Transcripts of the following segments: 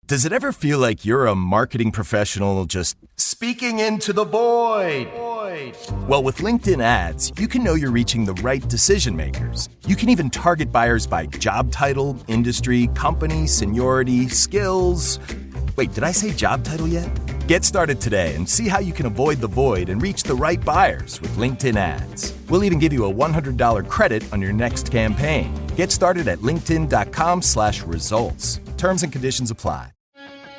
Does it ever feel like you're a marketing professional just speaking into the void? Well, with LinkedIn ads, you can know you're reaching the right decision makers. You can even target buyers by job title, industry, company, seniority, skills. Wait, did I say job title yet? Get started today and see how you can avoid the void and reach the right buyers with LinkedIn ads. We'll even give you a $100 credit on your next campaign. Get started at linkedin.com/results. Terms and conditions apply.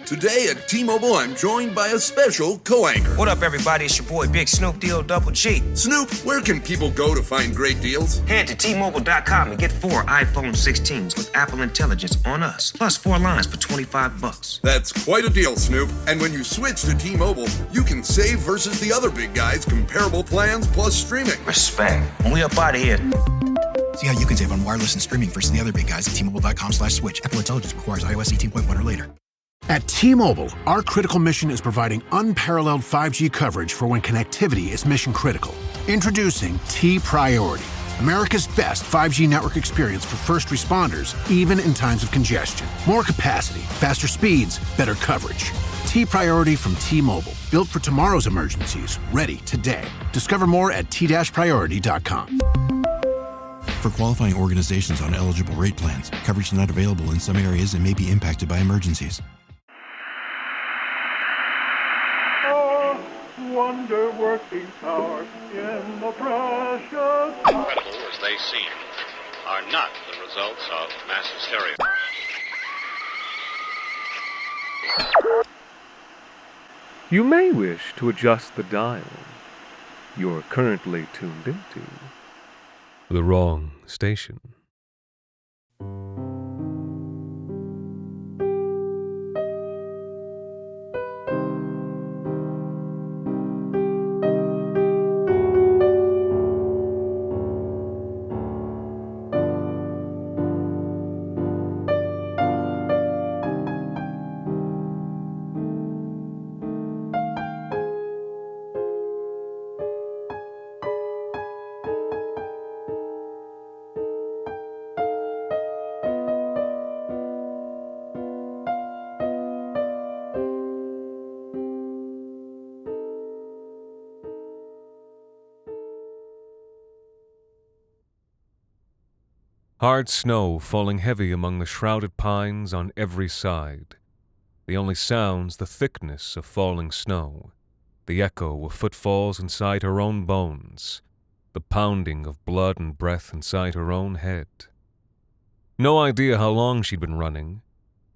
Today at T-Mobile, I'm joined by a special co-anchor. What up, everybody? It's your boy, Big Snoop D-O Double G. Snoop, where can people go to find great deals? Head to T-Mobile.com and get 4 iPhone 16s with Apple Intelligence on us, plus 4 lines for $25. That's quite a deal, Snoop. And when you switch to T-Mobile, you can save versus the other big guys' comparable plans plus streaming. Respect. And we up out of here. See how you can save on wireless and streaming versus the other big guys at T-Mobile.com/switch. Apple Intelligence requires iOS 18.1 or later. At T-Mobile, our critical mission is providing unparalleled 5G coverage for when connectivity is mission critical. Introducing T-Priority, America's best 5G network experience for first responders, even in times of congestion. More capacity, faster speeds, better coverage. T-Priority from T-Mobile, built for tomorrow's emergencies, ready today. Discover more at t-priority.com. For qualifying organizations on eligible rate plans, coverage not available in some areas and may be impacted by emergencies. Wonder-working power in the precious... Incredible as they seem, are not the results of mass hysteria. You may wish to adjust the dial. You're currently tuned into the wrong station. Hard snow falling heavy among the shrouded pines on every side. The only sounds the thickness of falling snow, the echo of footfalls inside her own bones, the pounding of blood and breath inside her own head. No idea how long she'd been running,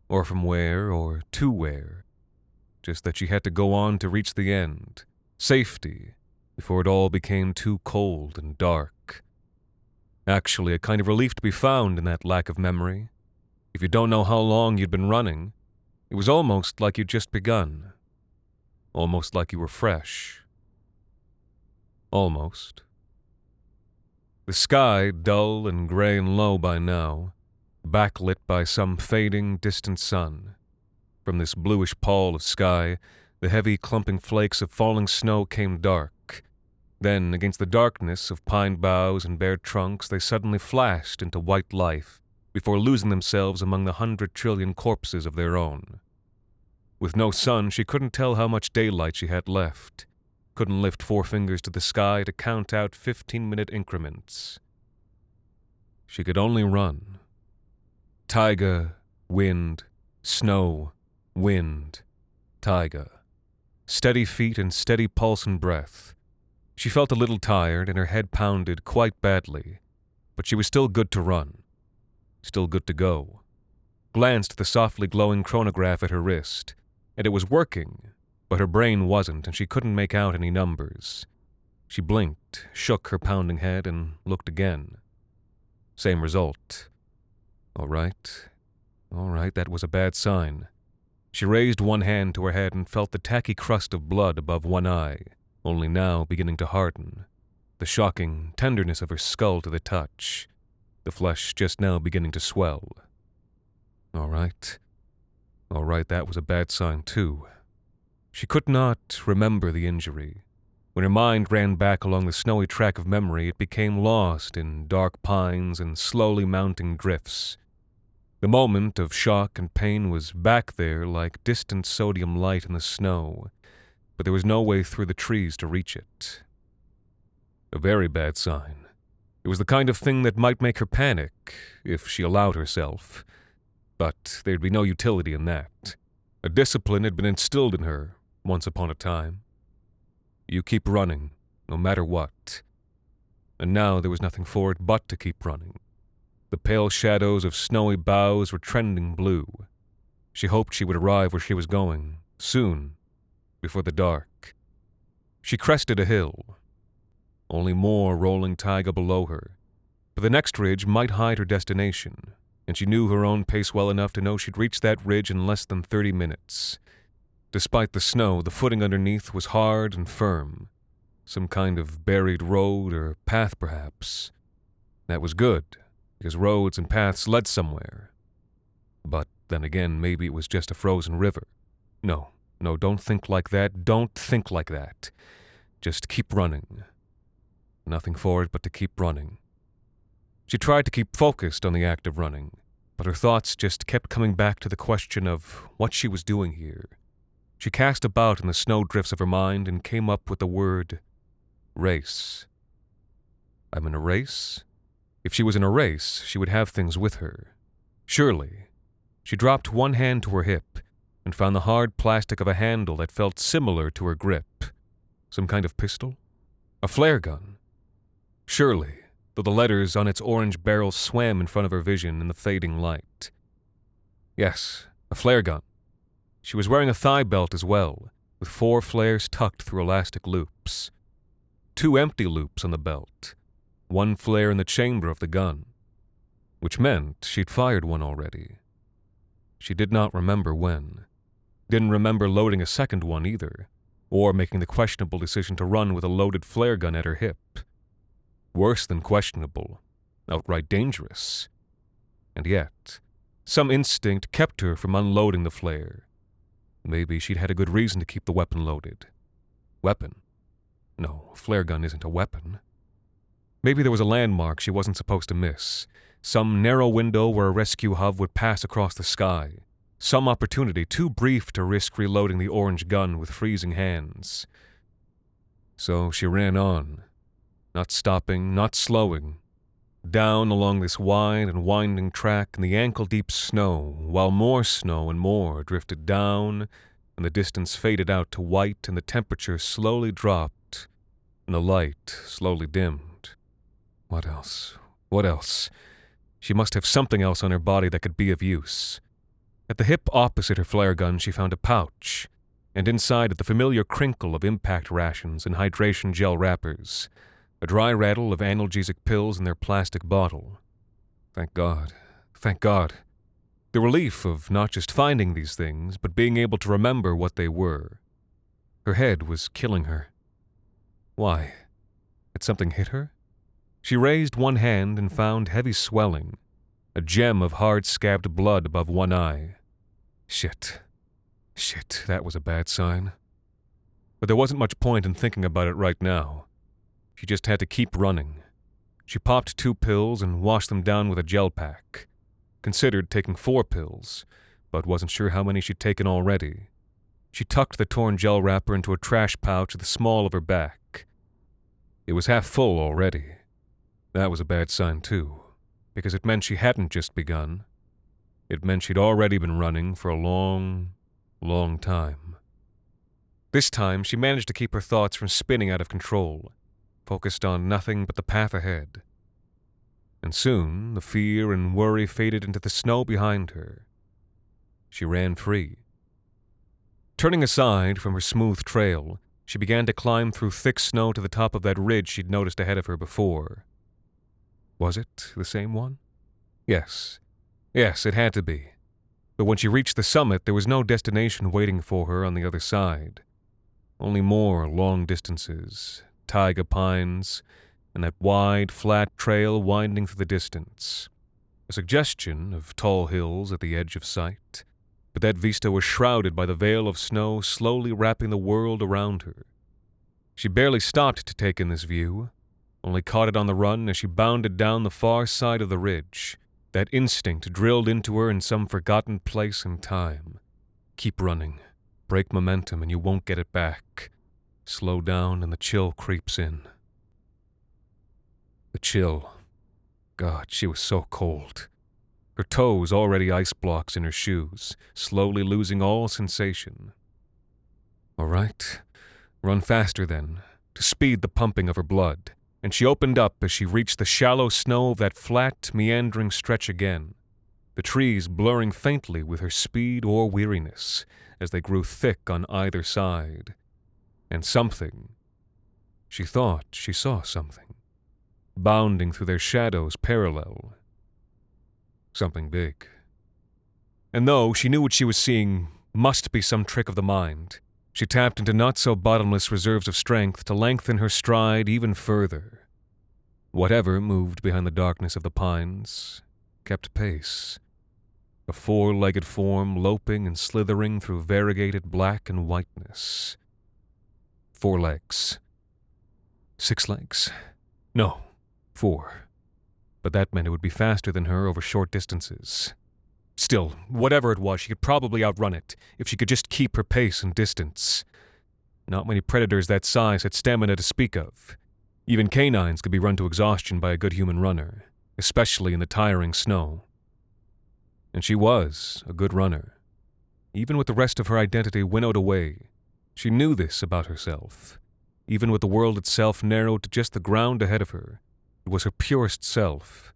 or from where or to where, just that she had to go on to reach the end, safety, before it all became too cold and dark. Actually, a kind of relief to be found in that lack of memory. If you don't know how long you'd been running, it was almost like you'd just begun. Almost like you were fresh. Almost. The sky, dull and gray and low by now, backlit by some fading, distant sun. From this bluish pall of sky, the heavy, clumping flakes of falling snow came dark. Then, against the darkness of pine boughs and bare trunks, they suddenly flashed into white life, before losing themselves among the 100 trillion corpses of their own. With no sun, she couldn't tell how much daylight she had left, couldn't lift 4 fingers to the sky to count out 15-minute increments. She could only run. Taiga, wind, snow, wind, taiga. Steady feet and steady pulse and breath. She felt a little tired and her head pounded quite badly, but she was still good to run, still good to go. Glanced at the softly glowing chronograph at her wrist, and it was working, but her brain wasn't and she couldn't make out any numbers. She blinked, shook her pounding head, and looked again. Same result. All right, that was a bad sign. She raised one hand to her head and felt the tacky crust of blood above one eye, only now beginning to harden, the shocking tenderness of her skull to the touch, the flesh just now beginning to swell. All right, that was a bad sign too. She could not remember the injury. When her mind ran back along the snowy track of memory, it became lost in dark pines and slowly mounting drifts. The moment of shock and pain was back there like distant sodium light in the snow, but there was no way through the trees to reach it. A very bad sign. It was the kind of thing that might make her panic, if she allowed herself. But there'd be no utility in that. A discipline had been instilled in her, once upon a time. You keep running, no matter what. And now there was nothing for it but to keep running. The pale shadows of snowy boughs were trending blue. She hoped she would arrive where she was going, soon, before the dark. She crested a hill. Only more rolling taiga below her. But the next ridge might hide her destination, and she knew her own pace well enough to know she'd reach that ridge in less than 30 minutes. Despite the snow, the footing underneath was hard and firm. Some kind of buried road or path, perhaps. That was good, because roads and paths led somewhere. But then again, maybe it was just a frozen river. No, don't think like that. Don't think like that. Just keep running. Nothing for it but to keep running. She tried to keep focused on the act of running, but her thoughts just kept coming back to the question of what she was doing here. She cast about in the snowdrifts of her mind and came up with the word race. I'm in a race? If she was in a race, she would have things with her. Surely. She dropped one hand to her hip and found the hard plastic of a handle that felt similar to her grip. Some kind of pistol? A flare gun? Surely, though the letters on its orange barrel swam in front of her vision in the fading light. Yes, a flare gun. She was wearing a thigh belt as well, with 4 flares tucked through elastic loops. 2 empty loops on the belt, 1 flare in the chamber of the gun, which meant she'd fired one already. She did not remember when. Didn't remember loading a second one either, or making the questionable decision to run with a loaded flare gun at her hip. Worse than questionable, outright dangerous. And yet, some instinct kept her from unloading the flare. Maybe she'd had a good reason to keep the weapon loaded. Weapon? No, a flare gun isn't a weapon. Maybe there was a landmark she wasn't supposed to miss. Some narrow window where a rescue hub would pass across the sky. Some opportunity too brief to risk reloading the orange gun with freezing hands. So she ran on, not stopping, not slowing, down along this wide and winding track in the ankle-deep snow, while more snow and more drifted down, and the distance faded out to white, and the temperature slowly dropped, and the light slowly dimmed. What else? What else? She must have something else on her body that could be of use. At the hip opposite her flare gun, she found a pouch, and inside it the familiar crinkle of impact rations and hydration gel wrappers, a dry rattle of analgesic pills in their plastic bottle. Thank God. Thank God. The relief of not just finding these things, but being able to remember what they were. Her head was killing her. Why? Had something hit her? She raised one hand and found heavy swelling, a gem of hard-scabbed blood above one eye. Shit, that was a bad sign. But there wasn't much point in thinking about it right now. She just had to keep running. She popped 2 pills and washed them down with a gel pack. Considered taking 4 pills, but wasn't sure how many she'd taken already. She tucked the torn gel wrapper into a trash pouch at the small of her back. It was half full already. That was a bad sign too, because it meant she hadn't just begun. It meant she'd already been running for a long, long time. This time, she managed to keep her thoughts from spinning out of control, focused on nothing but the path ahead. And soon, the fear and worry faded into the snow behind her. She ran free. Turning aside from her smooth trail, she began to climb through thick snow to the top of that ridge she'd noticed ahead of her before. Was it the same one? Yes, it had to be. But when she reached the summit, there was no destination waiting for her on the other side. Only more long distances, taiga pines, and that wide, flat trail winding through the distance. A suggestion of tall hills at the edge of sight, but that vista was shrouded by the veil of snow slowly wrapping the world around her. She barely stopped to take in this view, only caught it on the run as she bounded down the far side of the ridge, That instinct drilled into her in some forgotten place and time. Keep running. Break momentum and you won't get it back. Slow down and the chill creeps in. The chill. God, she was so cold. Her toes already ice blocks in her shoes, slowly losing all sensation. All right, run faster then, to speed the pumping of her blood, and she opened up as she reached the shallow snow of that flat, meandering stretch again, the trees blurring faintly with her speed or weariness as they grew thick on either side. And something, she thought she saw something, bounding through their shadows parallel. Something big. And though she knew what she was seeing must be some trick of the mind, she tapped into not-so-bottomless reserves of strength to lengthen her stride even further. Whatever moved behind the darkness of the pines kept pace, a four-legged form loping and slithering through variegated black and whiteness. 4 legs. 6 legs? No, 4. But that meant it would be faster than her over short distances. Still, whatever it was, she could probably outrun it if she could just keep her pace and distance. Not many predators that size had stamina to speak of. Even canines could be run to exhaustion by a good human runner, especially in the tiring snow. And she was a good runner. Even with the rest of her identity winnowed away, she knew this about herself. Even with the world itself narrowed to just the ground ahead of her, it was her purest self,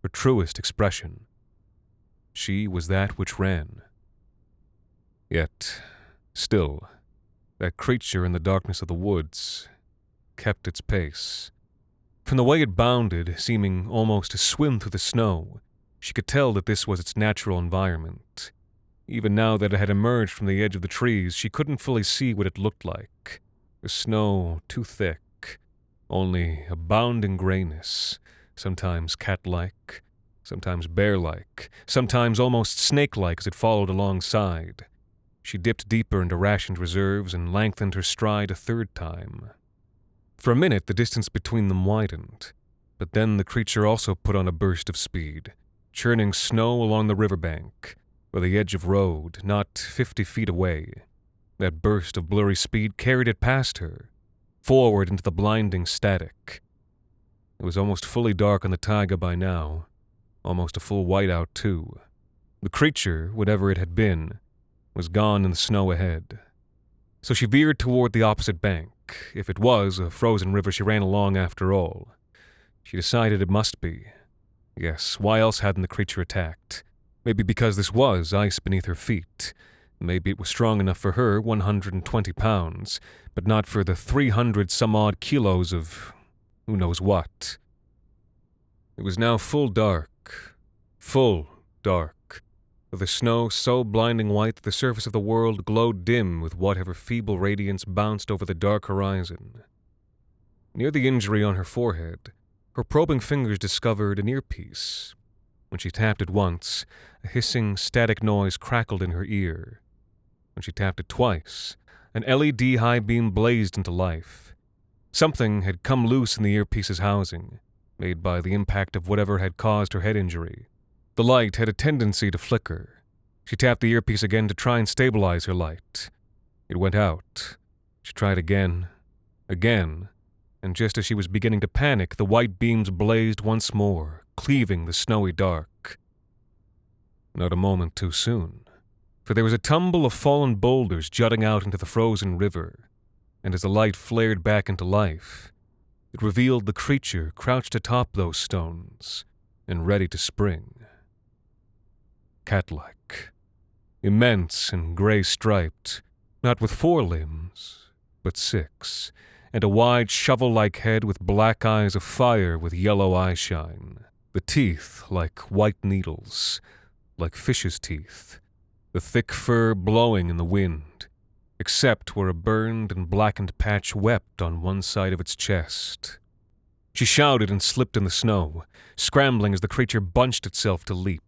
her truest expression. She was that which ran. Yet, still, that creature in the darkness of the woods kept its pace. From the way it bounded, seeming almost to swim through the snow, she could tell that this was its natural environment. Even now that it had emerged from the edge of the trees, she couldn't fully see what it looked like. The snow too thick, only a bounding grayness, sometimes cat-like, sometimes bear-like, sometimes almost snake-like as it followed alongside. She dipped deeper into rationed reserves and lengthened her stride a third time. For a minute, the distance between them widened, but then the creature also put on a burst of speed, churning snow along the riverbank, or the edge of road, not 50 feet away. That burst of blurry speed carried it past her, forward into the blinding static. It was almost fully dark on the taiga by now, almost a full whiteout too. The creature, whatever it had been, was gone in the snow ahead. So she veered toward the opposite bank, if it was a frozen river she ran along after all. She decided it must be. Yes, why else hadn't the creature attacked? Maybe because this was ice beneath her feet. Maybe it was strong enough for her, 120 pounds, but not for the 300-some-odd kilos of who knows what. It was now full dark, with the snow so blinding white that the surface of the world glowed dim with whatever feeble radiance bounced over the dark horizon. Near the injury on her forehead, her probing fingers discovered an earpiece. When she tapped it once, a hissing, static noise crackled in her ear. When she tapped it twice, an LED high beam blazed into life. Something had come loose in the earpiece's housing, made by the impact of whatever had caused her head injury. The light had a tendency to flicker. She tapped the earpiece again to try and stabilize her light. It went out. She tried again, and just as she was beginning to panic, the white beams blazed once more, cleaving the snowy dark. Not a moment too soon, for there was a tumble of fallen boulders jutting out into the frozen river, and as the light flared back into life, it revealed the creature crouched atop those stones and ready to spring. Cat-like, immense and gray-striped, not with 4 limbs, but 6, and a wide shovel-like head with black eyes of fire with yellow eyeshine. The teeth like white needles, like fish's teeth, the thick fur blowing in the wind, except where a burned and blackened patch wept on one side of its chest. She shouted and slipped in the snow, scrambling as the creature bunched itself to leap.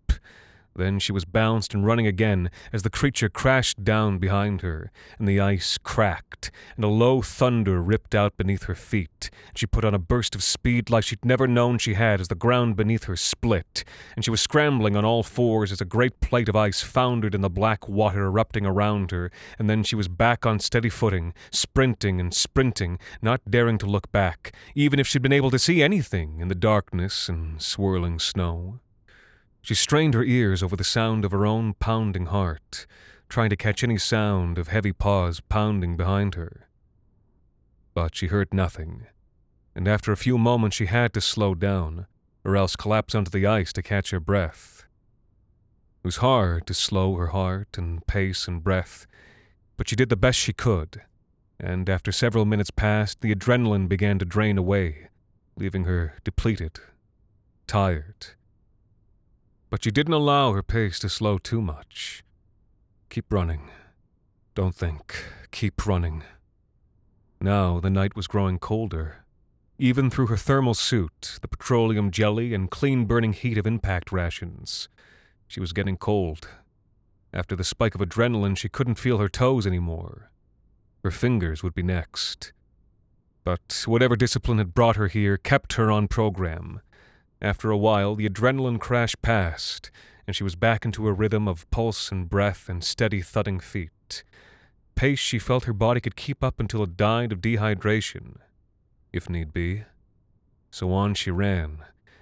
Then she was bounced and running again as the creature crashed down behind her, and the ice cracked, and a low thunder ripped out beneath her feet. She put on a burst of speed like she'd never known she had as the ground beneath her split, and she was scrambling on all fours as a great plate of ice foundered in the black water erupting around her, and then she was back on steady footing, sprinting and sprinting, not daring to look back, even if she'd been able to see anything in the darkness and swirling snow. She strained her ears over the sound of her own pounding heart, trying to catch any sound of heavy paws pounding behind her. But she heard nothing, and after a few moments she had to slow down, or else collapse onto the ice to catch her breath. It was hard to slow her heart and pace and breath, but she did the best she could, and after several minutes passed, the adrenaline began to drain away, leaving her depleted, tired. But she didn't allow her pace to slow too much. Keep running. Don't think. Keep running. Now the night was growing colder. Even through her thermal suit, the petroleum jelly and clean-burning heat of impact rations, she was getting cold. After the spike of adrenaline, she couldn't feel her toes anymore. Her fingers would be next. But whatever discipline had brought her here kept her on program. After a while, the adrenaline crash passed, and she was back into a rhythm of pulse and breath and steady thudding feet. Pace she felt her body could keep up until it died of dehydration, if need be. So on she ran,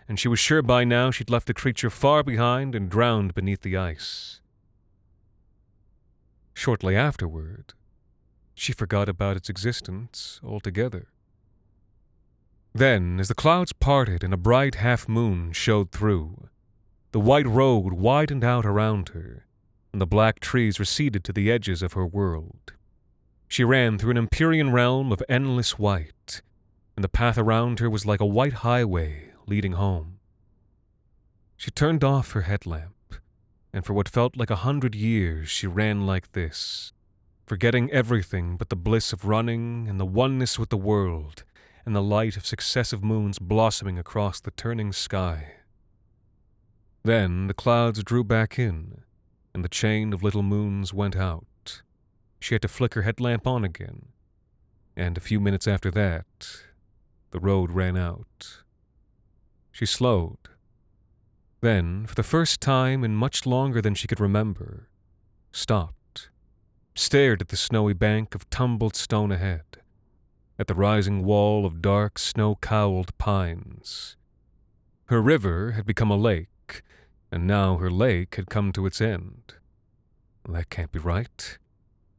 and she was sure by now she'd left the creature far behind and drowned beneath the ice. Shortly afterward, she forgot about its existence altogether. Then, as the clouds parted and a bright half-moon showed through, the white road widened out around her, and the black trees receded to the edges of her world. She ran through an Empyrean realm of endless white, and the path around her was like a white highway leading home. She turned off her headlamp, and for what felt like 100 years she ran like this, forgetting everything but the bliss of running and the oneness with the world, and the light of successive moons blossoming across the turning sky. Then the clouds drew back in, and the chain of little moons went out. She had to flick her headlamp on again, and a few minutes after that, the road ran out. She slowed. Then, for the first time in much longer than she could remember, stopped, stared at the snowy bank of tumbled stone ahead, at the rising wall of dark, snow-cowled pines. Her river had become a lake, and now her lake had come to its end. That can't be right.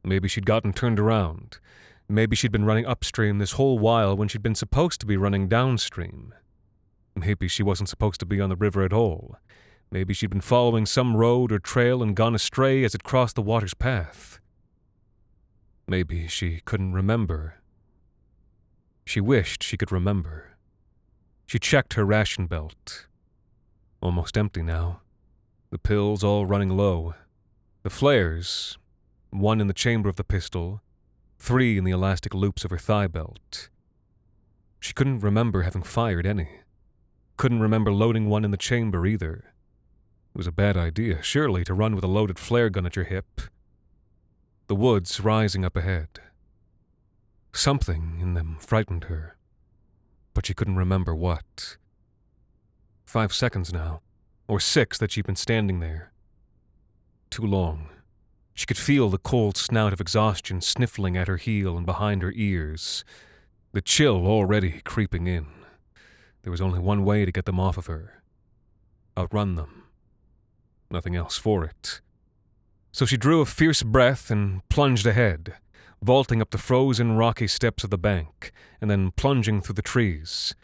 Maybe she'd gotten turned around. Maybe she'd been running upstream this whole while when she'd been supposed to be running downstream. Maybe she wasn't supposed to be on the river at all. Maybe she'd been following some road or trail and gone astray as it crossed the water's path. Maybe she couldn't remember. She wished she could remember. She checked her ration belt. Almost empty now. The pills all running low. The flares, 1 in the chamber of the pistol, 3 in the elastic loops of her thigh belt. She couldn't remember having fired any. Couldn't remember loading one in the chamber either. It was a bad idea, surely, to run with a loaded flare gun at your hip. The woods rising up ahead. Something in them frightened her, but she couldn't remember what. 5 seconds now, or 6 that she'd been standing there. Too long. She could feel the cold snout of exhaustion sniffling at her heel and behind her ears, the chill already creeping in. There was only one way to get them off of her. Outrun them. Nothing else for it. So she drew a fierce breath and plunged ahead, vaulting up the frozen rocky steps of the bank, and then plunging through the trees.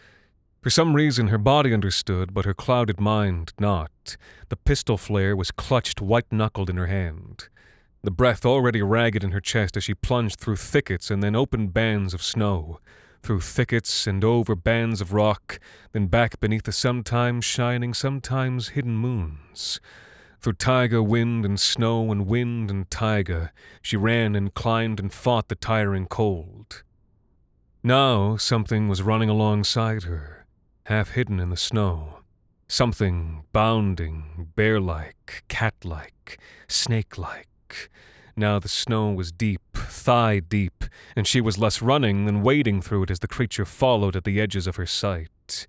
For some reason her body understood, but her clouded mind not. The pistol flare was clutched white-knuckled in her hand. The breath already ragged in her chest as she plunged through thickets and then open bands of snow, through thickets and over bands of rock, then back beneath the sometimes shining, sometimes hidden moons. Through taiga, wind and snow and wind and taiga, she ran and climbed and fought the tiring cold. Now something was running alongside her, half hidden in the snow, Something bounding, bear-like, cat-like, snake-like. Now the snow was deep, thigh-deep, and she was less running than wading through it as the creature followed at the edges of her sight.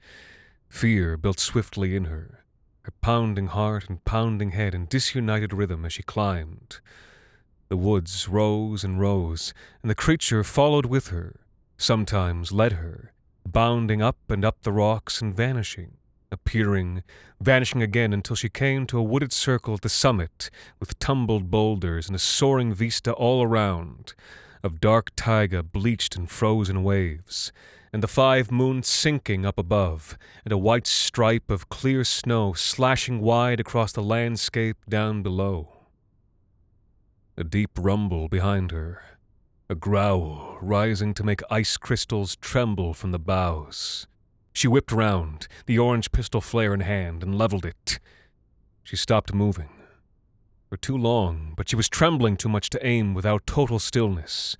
Fear built swiftly in her pounding heart and pounding head in disunited rhythm as she climbed. The woods rose and rose, and the creature followed with her, sometimes led her, bounding up and up the rocks and vanishing, appearing, vanishing again until she came to a wooded circle at the summit with tumbled boulders and a soaring vista all around, of dark taiga bleached in frozen waves, and the 5 moons sinking up above, and a white stripe of clear snow slashing wide across the landscape down below. A deep rumble behind her, a growl rising to make ice crystals tremble from the boughs. She whipped round, the orange pistol flare in hand, and leveled it. She stopped moving. For too long, but she was trembling too much to aim without total stillness,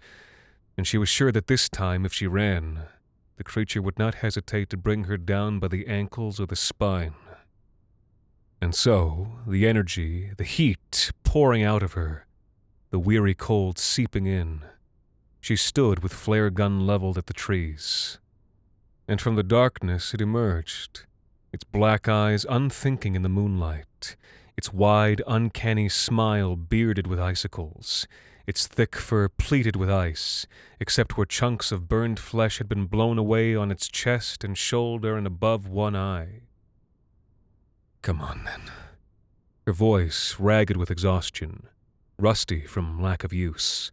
and she was sure that this time, if she ran, the creature would not hesitate to bring her down by the ankles or the spine. And so, the energy, the heat pouring out of her, the weary cold seeping in, she stood with flare gun leveled at the trees. And from the darkness it emerged, its black eyes unthinking in the moonlight, its wide, uncanny smile bearded with icicles, its thick fur pleated with ice, except where chunks of burned flesh had been blown away on its chest and shoulder and above one eye. Come on, then. Her voice ragged with exhaustion, rusty from lack of use.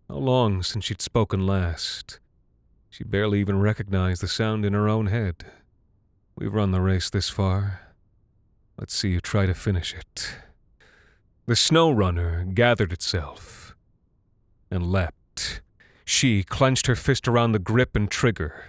How long since she'd spoken last? She barely even recognized the sound in her own head. We've run the race this far. Let's see you try to finish it. The Snowrunner gathered itself and leapt. She clenched her fist around the grip and trigger.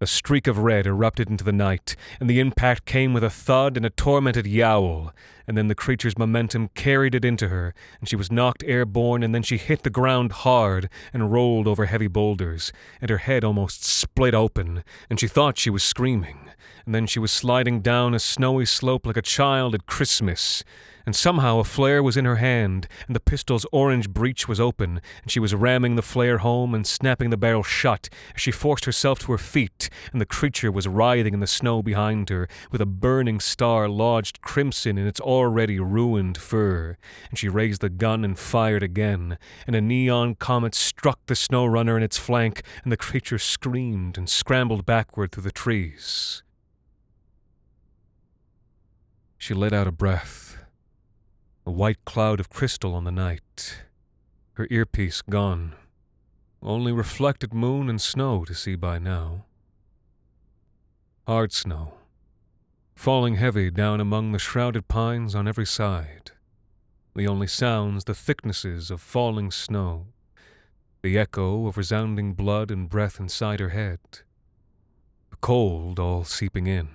A streak of red erupted into the night, and the impact came with a thud and a tormented yowl, and then the creature's momentum carried it into her, and she was knocked airborne, and then she hit the ground hard and rolled over heavy boulders, and her head almost split open, and she thought she was screaming, and then she was sliding down a snowy slope like a child at Christmas, and somehow a flare was in her hand, and the pistol's orange breech was open, and she was ramming the flare home and snapping the barrel shut as she forced herself to her feet, and the creature was writhing in the snow behind her, with a burning star lodged crimson in its already ruined fur, and she raised the gun and fired again, and a neon comet struck the Snowrunner in its flank, and the creature screamed and scrambled backward through the trees. She let out a breath. A white cloud of crystal on the night. Her earpiece gone. Only reflected moon and snow to see by now. Hard snow. Falling heavy down among the shrouded pines on every side. The only sounds the thicknesses of falling snow. The echo of resounding blood and breath inside her head. The cold all seeping in.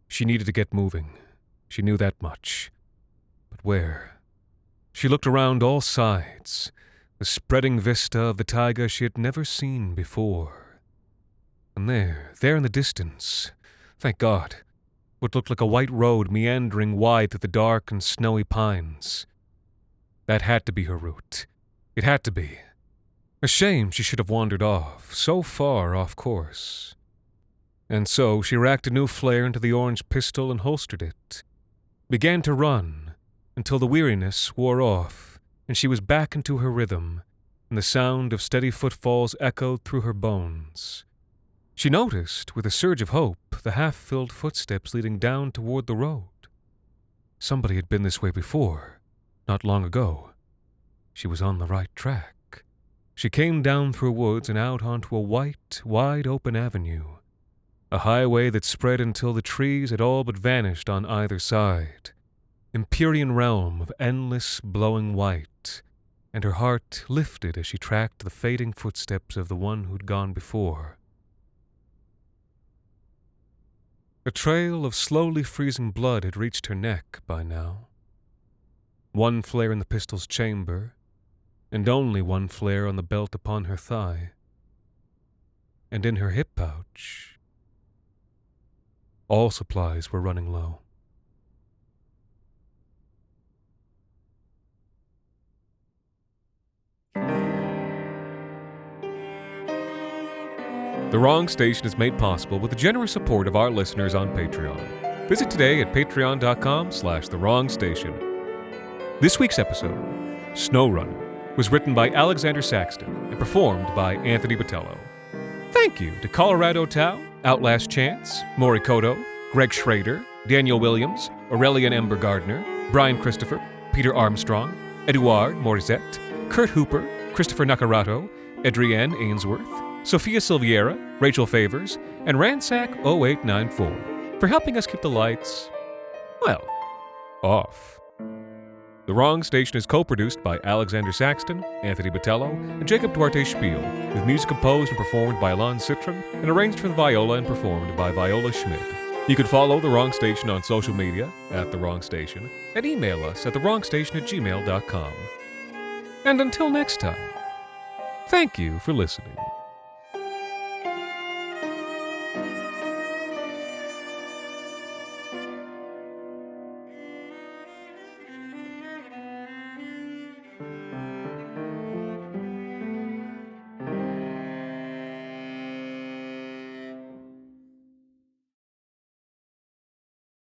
She needed to get moving. She knew that much. But where? She looked around all sides, the spreading vista of the taiga she had never seen before. And there in the distance, thank God, what looked like a white road meandering wide through the dark and snowy pines. That had to be her route. It had to be. A shame she should have wandered off, so far off course. And so she racked a new flare into the orange pistol and holstered it. Began to run, until the weariness wore off, and she was back into her rhythm, and the sound of steady footfalls echoed through her bones. She noticed, with a surge of hope, the half-filled footsteps leading down toward the road. Somebody had been this way before, not long ago. She was on the right track. She came down through woods and out onto a white, wide-open avenue, a highway that spread until the trees had all but vanished on either side. Empyrean realm of endless blowing white, and her heart lifted as she tracked the fading footsteps of the one who'd gone before. A trail of slowly freezing blood had reached her neck by now. One flare in the pistol's chamber, and only one flare on the belt upon her thigh. And in her hip pouch, All supplies were running low. The Wrong Station is made possible with the generous support of our listeners on Patreon. Visit today at patreon.com/thewrongstation. This week's episode, Snowrunner, was written by Alexander Saxton and performed by Anthony Botello. Thank you to Colorado Tao, Outlast Chance, Maury Cotto, Greg Schrader, Daniel Williams, Aurelian Ember Gardner, Brian Christopher, Peter Armstrong, Eduard Morizet, Kurt Hooper, Christopher Nakarato, Adrienne Ainsworth, Sophia Silviera, Rachel Favors, and Ransack 0894 for helping us keep the lights, well, off. The Wrong Station is co-produced by Alexander Saxton, Anthony Botello, and Jacob Duarte Spiel, with music composed and performed by Alon Citron and arranged for the viola and performed by Viola Schmidt. You can follow The Wrong Station on social media at The Wrong Station and email us at thewrongstation@gmail.com. And until next time, thank you for listening.